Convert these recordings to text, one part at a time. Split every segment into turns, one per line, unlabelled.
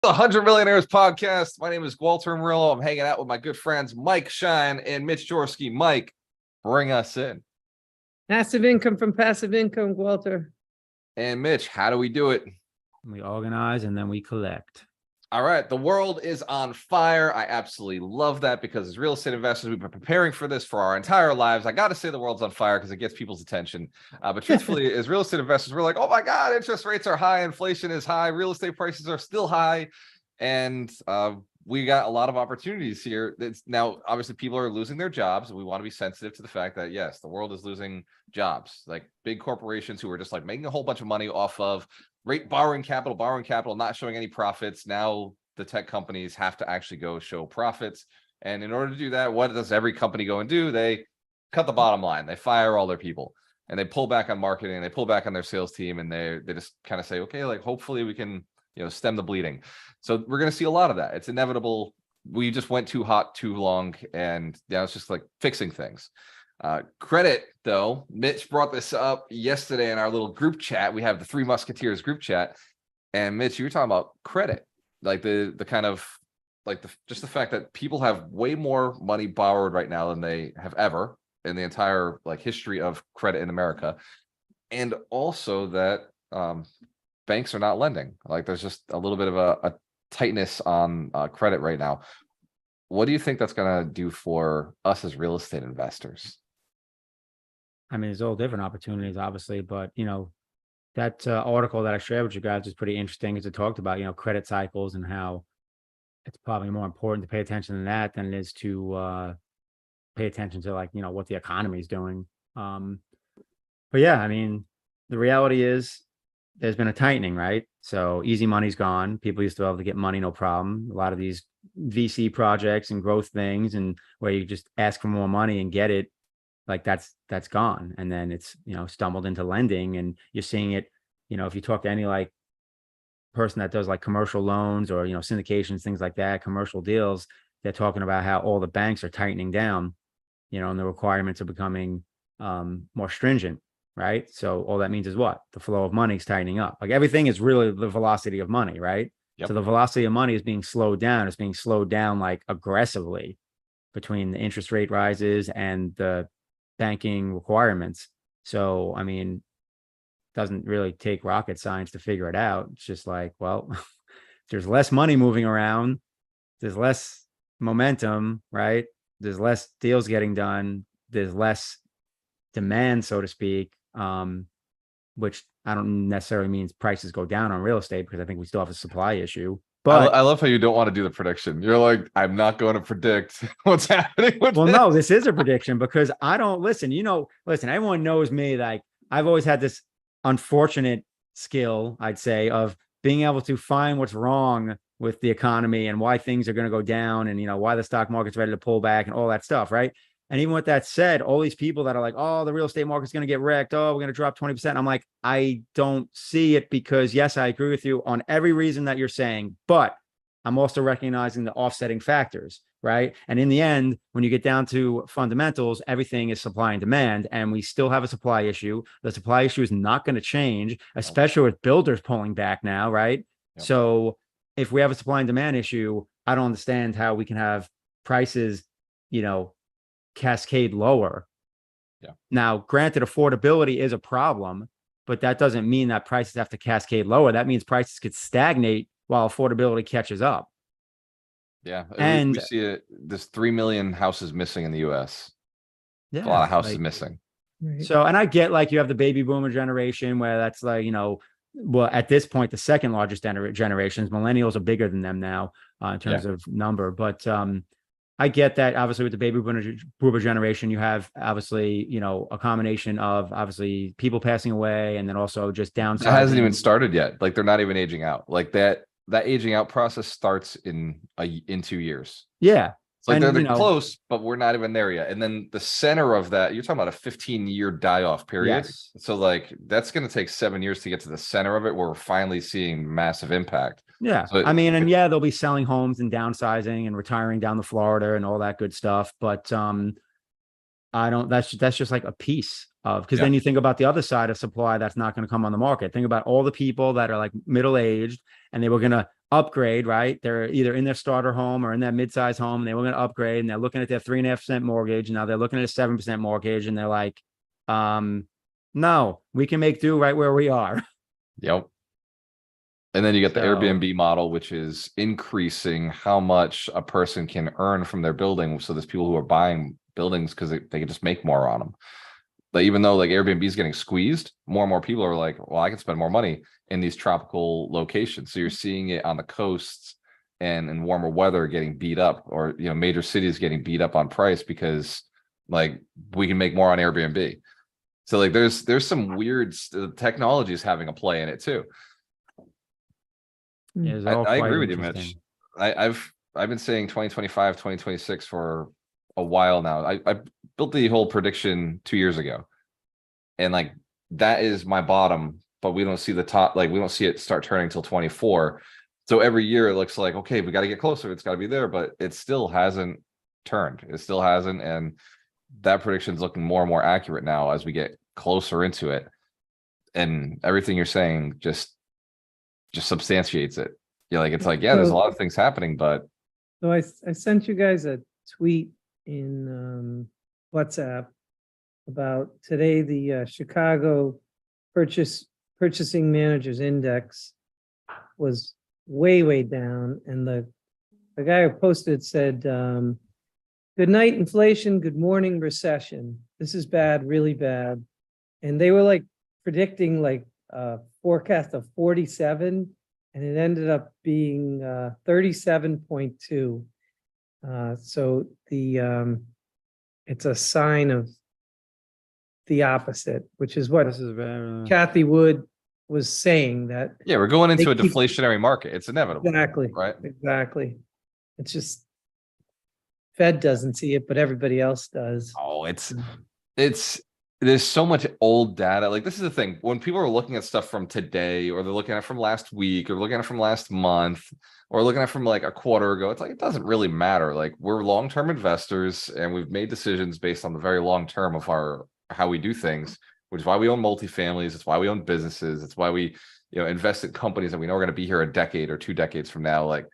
The 100 Millionaires podcast. My name is Walter Murillo. I'm hanging out with my good friends Mike Shine and Mitch Jorsky. Mike, bring us in.
Passive income from passive income, Walter.
And Mitch, how do we do it?
We organize and then we collect.
All right. The world is on fire. I absolutely love that because as real estate investors, we've been preparing for this for our entire lives. I got to say the world's on fire because it gets people's attention. But truthfully, as real estate investors, we're like, oh my God, interest rates are high. Inflation is high. Real estate prices are still high. And we got a lot of opportunities here. It's now, obviously, people are losing their jobs. And we want to be sensitive to the fact that, yes, the world is losing jobs. Like big corporations who are just like making a whole bunch of money off of borrowing capital, not showing any profits. Now the tech companies have to actually go show profits. And in order to do that, what does every company go and do? They cut the bottom line. They fire all their people and they pull back on marketing. They pull back on their sales team and they just kind of say, okay, like hopefully we can, stem the bleeding. So we're going to see a lot of that. It's inevitable. We just went too hot too long. And now it's just like fixing things. Credit, though, Mitch brought this up yesterday in our little group chat. We have the Three Musketeers group chat. And Mitch, you were talking about credit, like the kind of like just the fact that people have way more money borrowed right now than they have ever in the entire like history of credit in America. And also that banks are not lending. Like there's just a little bit of a tightness on credit right now. What do you think that's going to do for us as real estate investors?
I mean, there's all different opportunities, obviously, but that article that I shared with you guys is pretty interesting because it talked about, credit cycles and how it's probably more important to pay attention to that than it is to pay attention to what the economy is doing. But yeah, I mean, the reality is there's been a tightening, right? So easy money's gone. People used to be able to get money, no problem. A lot of these VC projects and growth things and where you just ask for more money and get it, like that's gone. And then it's, stumbled into lending and you're seeing it, if you talk to any like person that does like commercial loans or, syndications, things like that, commercial deals, they're talking about how all the banks are tightening down, and the requirements are becoming more stringent. Right. So all that means is what? The flow of money is tightening up. Like everything is really the velocity of money. Right. Yep. So the velocity of money is being slowed down. It's being slowed down like aggressively between the interest rate rises and the banking requirements. So, I mean, it doesn't really take rocket science to figure it out. It's just like, well, there's less money moving around. There's less momentum. Right. There's less deals getting done. There's less demand, so to speak. Which I don't necessarily means prices go down on real estate because I think we still have a supply issue. But
I love how you don't want to do the prediction. You're like, I'm not going to predict what's happening with
well,
this.
No, this is a prediction because I don't listen. Everyone knows me. Like I've always had this unfortunate skill, I'd say, of being able to find what's wrong with the economy and why things are going to go down and, why the stock market's ready to pull back and all that stuff. Right. And even with that said, all these people that are like, oh, the real estate market's going to get wrecked. Oh, we're going to drop 20%. I'm like, I don't see it because, yes, I agree with you on every reason that you're saying, but I'm also recognizing the offsetting factors, right? And in the end, when you get down to fundamentals, everything is supply and demand, and we still have a supply issue. The supply issue is not going to change, especially with builders pulling back now, right? Yep. So if we have a supply and demand issue, I don't understand how we can have prices, cascade lower. Yeah. Now, granted, affordability is a problem, but that doesn't mean that prices have to cascade lower. That means prices could stagnate while affordability catches up.
Yeah, and we see it. There's 3 million houses missing in the U.S. Yeah, a lot of houses missing.
Right. So, and I get like you have the baby boomer generation where that's like well, at this point, the second largest generations. Millennials are bigger than them now in terms of number, but I get that obviously with the baby boomer generation, you have obviously, a combination of obviously people passing away and then also just downsizing. It
hasn't even started yet. Like they're not even aging out. Like that aging out process starts in 2 years.
Yeah.
It's like they're close, but we're not even there yet. And then the center of that, you're talking about a 15-year die-off period. Yes. So like that's going to take 7 years to get to the center of it where we're finally seeing massive impact.
Yeah. So they'll be selling homes and downsizing and retiring down to Florida and all that good stuff. But that's just like a piece of, because
Yeah.
then you think about the other side of supply that's not going to come on the market. Think about all the people that are like middle-aged and they were going to upgrade, right? They're either in their starter home or in that mid-size home and they were going to upgrade and they're looking at their 3.5% mortgage. And now they're looking at a 7% mortgage and they're like, no, we can make do right where we are.
Yep. And then you get the
So-
Airbnb model, which is increasing how much a person can earn from their building. So there's people who are buying buildings because they can just make more on them. But even though like Airbnb is getting squeezed, more and more people are like, well, I can spend more money in these tropical locations. So you're seeing it on the coasts and in warmer weather getting beat up, or major cities getting beat up on price because like we can make more on Airbnb. So like there's some weird technology is having a play in it too.
Yeah, it's
I
all
agree
quite
with you, Mitch.
interesting.
I've been saying 2025, 2026 for a while now. I built the whole prediction 2 years ago. And like that is my bottom, but we don't see the top, like we don't see it start turning till 24. So every year it looks like, okay, we got to get closer. It's got to be there, but it still hasn't turned. It still hasn't. And that prediction is looking more and more accurate now as we get closer into it. And everything you're saying just substantiates it. Like it's like, yeah, there's a lot of things happening, but
So I sent you guys a tweet in WhatsApp about today, the Chicago Purchasing Managers Index was way down. And the guy who posted said, good night, inflation. Good morning, recession. This is bad, really bad. And they were like predicting like a forecast of 47, and it ended up being 37.2. So it's a sign of the opposite, which is what
This is very,
Kathy Wood was saying, that
yeah, we're going into a
They keep-
deflationary market. It's inevitable.
exactly,
Right.
exactly. It's just Fed doesn't see it, but everybody else does.
Oh, it's there's so much old data. Like this is the thing. When people are looking at stuff from today, or they're looking at it from last week, or looking at it from last month, or looking at it from like a quarter ago, it's like it doesn't really matter. Like we're long-term investors and we've made decisions based on the very long term of how we do things, which is why we own multifamilies. It's why we own businesses. It's why we, invest in companies that we know are going to be here a decade or 2 decades from now. Like,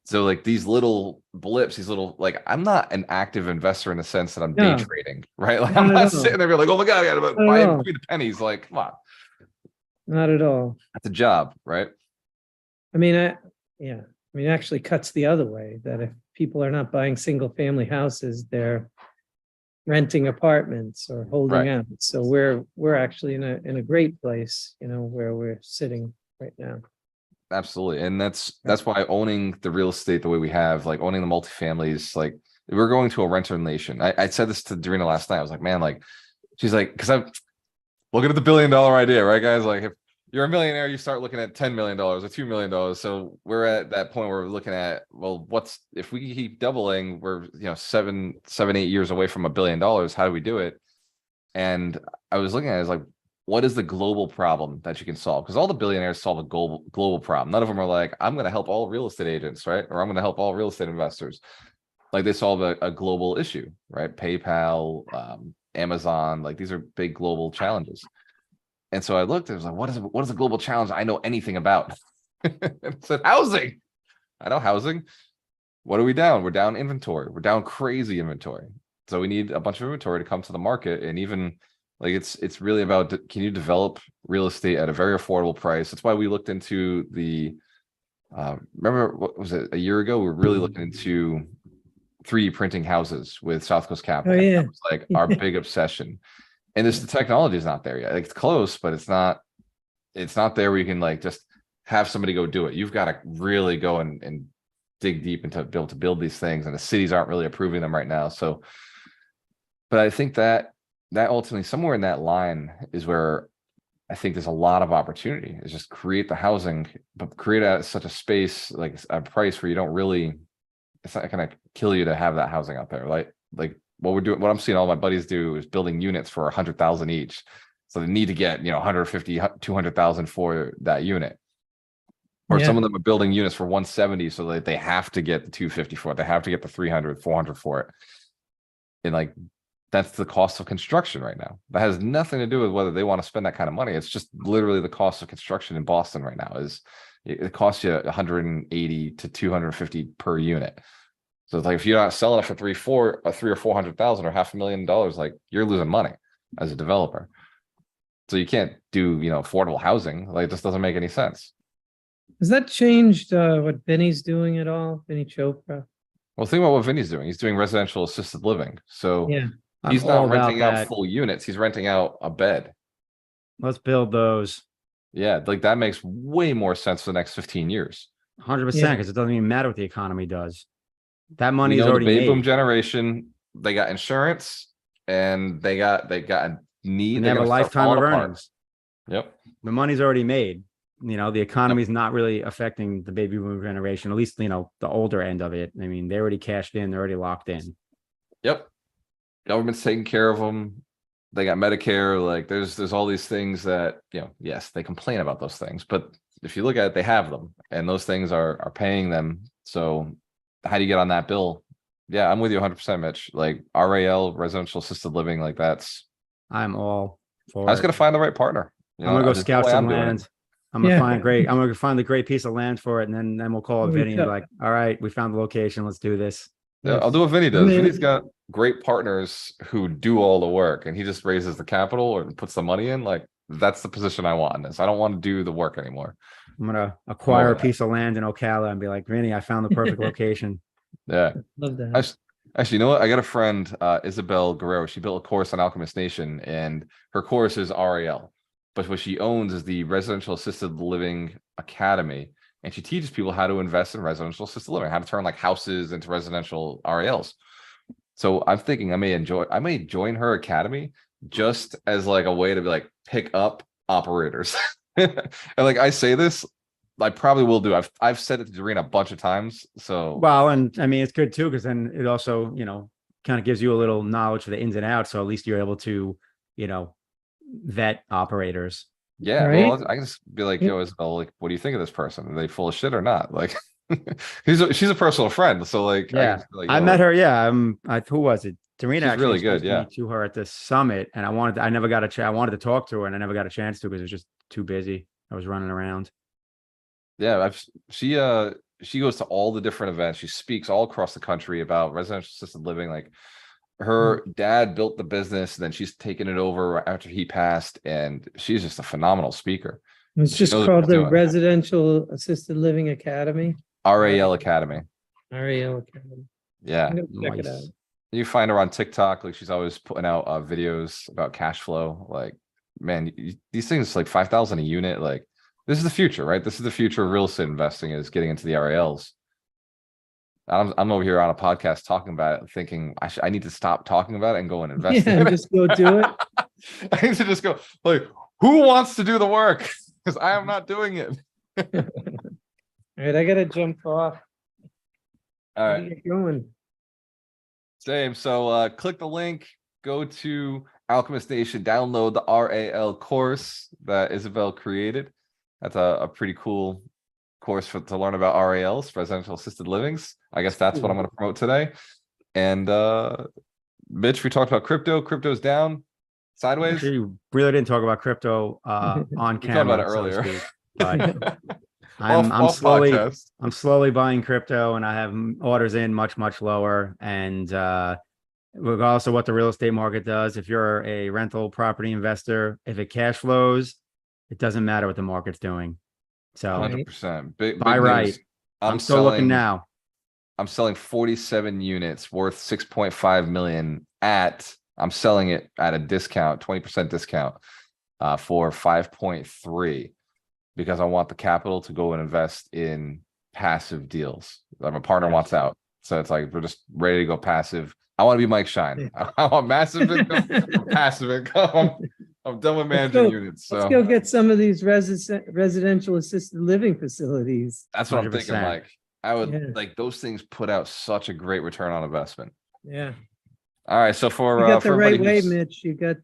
so like these little blips, these little, like, I'm not an active investor in the sense that I'm day
No.
trading, right? Like
Not
I'm
at
not
all.
sitting there being like, oh my God, I gotta
Not
buy
at
in
all.
between the pennies. Like, come on,
Not at all.
that's a job, right?
I mean, it actually cuts the other way, that if people are not buying single family houses, they're renting apartments or holding
Right.
out. So we're actually in a great place, where we're sitting right now.
Absolutely. And that's why owning the real estate the way we have, like owning the multifamilies, like we're going to a renter nation. I said this to Dorina last night. I was like, man, like, she's like, because I'm looking at the $1 billion idea, right, guys? Like if you're a millionaire, you start looking at $10 million or $2 million. So we're at that point where we're looking at, well, if we keep doubling, we're 7, 8 years away from $1 billion. How do we do it? And I was looking at it as like, what is the global problem that you can solve? Because all the billionaires solve a global problem. None of them are like, I'm going to help all real estate agents, right? Or I'm going to help all real estate investors. Like they solve a global issue, right? PayPal, Amazon, like these are big global challenges. And so I looked, I was like, what is a global challenge I know anything about? It said housing. I know housing. What are we down? We're down inventory. We're down crazy inventory. So we need a bunch of inventory to come to the market. And even like it's really about, can you develop real estate at a very affordable price? That's why we looked into remember, what was it, a year ago? We were really looking into 3D printing houses with South Coast Capital.
Oh, yeah.
That was like our big obsession. And the technology is not there yet. Like, it's close, but it's not there where you can like just have somebody go do it. You've got to really go and dig deep into be able to build these things, and the cities aren't really approving them right now. So, but I think that ultimately somewhere in that line is where I think there's a lot of opportunity, is just create the housing, but create at such a space, like a price where you don't really, it's not going to kill you to have that housing out there. Like what we're doing, what I'm seeing all my buddies do is building units for 100,000 each. So they need to get, 150, 200,000 for that unit. Or
Yeah.
some of them are building units for 170, so that they have to get the 250 for it. They have to get the 300, 400 for it. And like That's the cost of construction right now. That has nothing to do with whether they want to spend that kind of money. It's just literally the cost of construction in Boston right now is it costs you 180 to 250 per unit. So it's like if you're not selling it for three or 400,000 or $500,000, like you're losing money as a developer. So you can't do, affordable housing. Like it just doesn't make any sense.
Has that changed what Benny's doing at all? Benny Chopra?
Well, think about what Vinny's doing. He's doing residential assisted living. So
Yeah.
he's
I'm all
not
about
renting out
that.
full units. He's renting out a bed.
Let's build those.
Yeah, like that makes way more sense for the next 15 years.
100%
Yeah.
because it doesn't even matter what the economy does. That
We
money is
know the
already
baby boom
made.
generation, they got insurance and they got a need.
And they
They're
have a
gonna start
lifetime of
falling apart.
earnings.
Yep.
The money's already made. The economy is not really affecting the baby boomer generation, at least, the older end of it. I mean, they already cashed in, they're already locked in.
Yep. Government's taking care of them. They got Medicare. Like there's all these things that, yes, they complain about those things, but if you look at it, they have them and those things are paying them. So how do you get on that bill? Yeah, I'm with you 100%, Mitch. Like RAL, residential assisted living, like
I'm all for
I was
it.
gonna find the right partner.
I'm gonna go
there's no
scout
way
some
I'm doing it.
land. I'm gonna
Yeah.
I'm gonna find the great piece of land for it, and then we'll call it
We
Vinny and be
cut-
like, all right, we found the location, let's do this.
Yeah, I'll
Yes.
do what Vinny
I
does.
mean-
Vinny's got great partners who do all the work and he just raises the capital or puts the money in. Like that's the position I want in this. I don't want to do the work anymore.
I'm gonna acquire a
over that.
piece of land in Ocala and be like, Vinny, I found the perfect location.
Yeah.
Love that.
Actually, you know what? I got a friend, Isabel Guerrero. She built a course on Alchemist Nation and her course is RAL. But what she owns is the Residential Assisted Living Academy. And she teaches people how to invest in residential assisted living, how to turn like houses into residential RALs. So I'm thinking I may join her academy just as like a way to be like pick up operators. And like I say this, I probably will do. I've said it to Doreen a bunch of times. So
Well, and I mean, it's good too, because then it also, kind of gives you a little knowledge for the ins and outs. So at least you're able to, vet operators.
yeah,
Right?
well, I can just be like, yo, Isabel, like, what do you think of this person? Are they full of shit or not? Like, she's a personal friend. So like,
Yeah,
like,
I
yo,
met her. Yeah, who was it? Serena
She's
actually
really good,
introduced me to her at the summit, and I never got a chance. I wanted to talk to her, and I never got a chance to because it was just too busy. I was running around.
yeah, she goes to all the different events. She speaks all across the country about residential assisted living. Like her dad built the business, and then she's taken it over after he passed, and she's just a phenomenal speaker.
It's
She
just
knows what
called
she's
the
doing.
Residential Assisted Living Academy.
RAL Academy.
RAL Academy.
Yeah.
I'm gonna check it out.
Nice.
You find her on TikTok, like she's always putting out videos about cash flow. Like, man, these things like 5,000 a unit. Like, this is the future, right? This is the future of real estate investing is getting into the RALs. I'm over here on a podcast talking about it, thinking I need to stop talking about it and go and invest
Yeah,
in it.
just go do it.
I need to just go like, who wants to do the work? Because I am not doing it.
All right, I gotta jump off.
All right.
Get going.
Same. So click the link, go to Alchemist Nation, download the RAL course that Isabel created. That's a pretty cool course to learn about RALs, residential assisted livings. I guess that's what I'm going to promote today. And Mitch, we talked about crypto. Crypto's down, sideways.
Actually, you really didn't talk about crypto on
We talked
camera,
about it
so to
earlier.
speak. But
Off podcast.
I'm slowly buying crypto, and I have orders in much lower. And regardless of what the real estate market does, if you're a rental property investor, if it cash flows, it doesn't matter what the market's doing. So
100%. Big
buy right.
news.
I'm still looking now.
I'm selling 47 units worth 6.5 million I'm selling it at a discount, 20% discount for 5.3 because I want the capital to go and invest in passive deals. My partner wants out. So it's like, we're just ready to go passive. I want to be Mike Shine. I want massive income, passive income. I'm done with managing units. So
Let's go get some of these residential assisted living facilities.
that's what I'm thinking,
100%.
Mike. I would
Yeah.
like those things put out such a great return on investment.
Yeah.
All right. So for
You got the
for
right
everybody
way,
who's-
Mitch. You got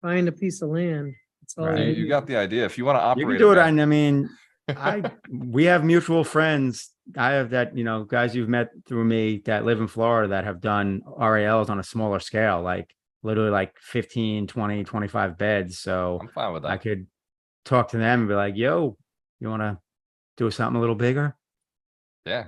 find a piece of land. That's all
Right.
you
you
need.
got the idea. If you want to
You
operate,
can do it.
a
I mean, We have mutual friends. I have that, guys you've met through me that live in Florida that have done RALs on a smaller scale, like literally like 15, 20, 25 beds. So
I'm fine with
I
that.
could talk to them and be like, yo, you want to do something a little bigger?
Yeah,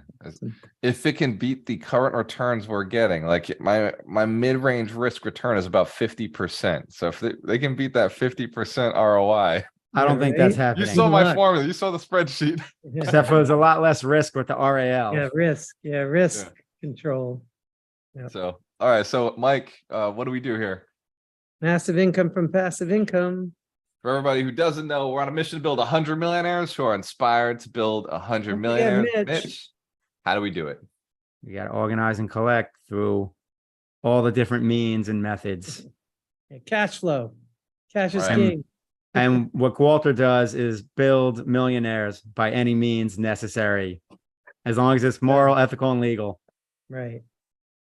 if it can beat the current returns we're getting, like my mid-range risk return is about 50%. So if they can beat that 50% ROI,
I don't
Yeah,
think that's
right?
you
happening.
saw my
luck.
formula, you saw the spreadsheet.
Except for there's a lot less risk with the RAL.
Yeah, risk control. Yep.
So, all right. So, Mike, what do we do here?
Massive income from passive income.
For everybody who doesn't know, we're on a mission to build 100 millionaires who are inspired to build 100
Don't forget
millionaires.
Mitch.
How do we do it?
You got to organize and collect through all the different means and methods.
Yeah, cash flow. Cash is
Right.
king.
And what Walter does is build millionaires by any means necessary, as long as it's moral, ethical, and legal.
Right.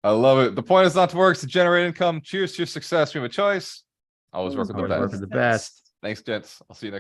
I love it. The point is not to work, it's to generate income. Cheers to your success. We have a choice. Always work with the
Always work
best.
with the best.
Thanks, gents. I'll see you next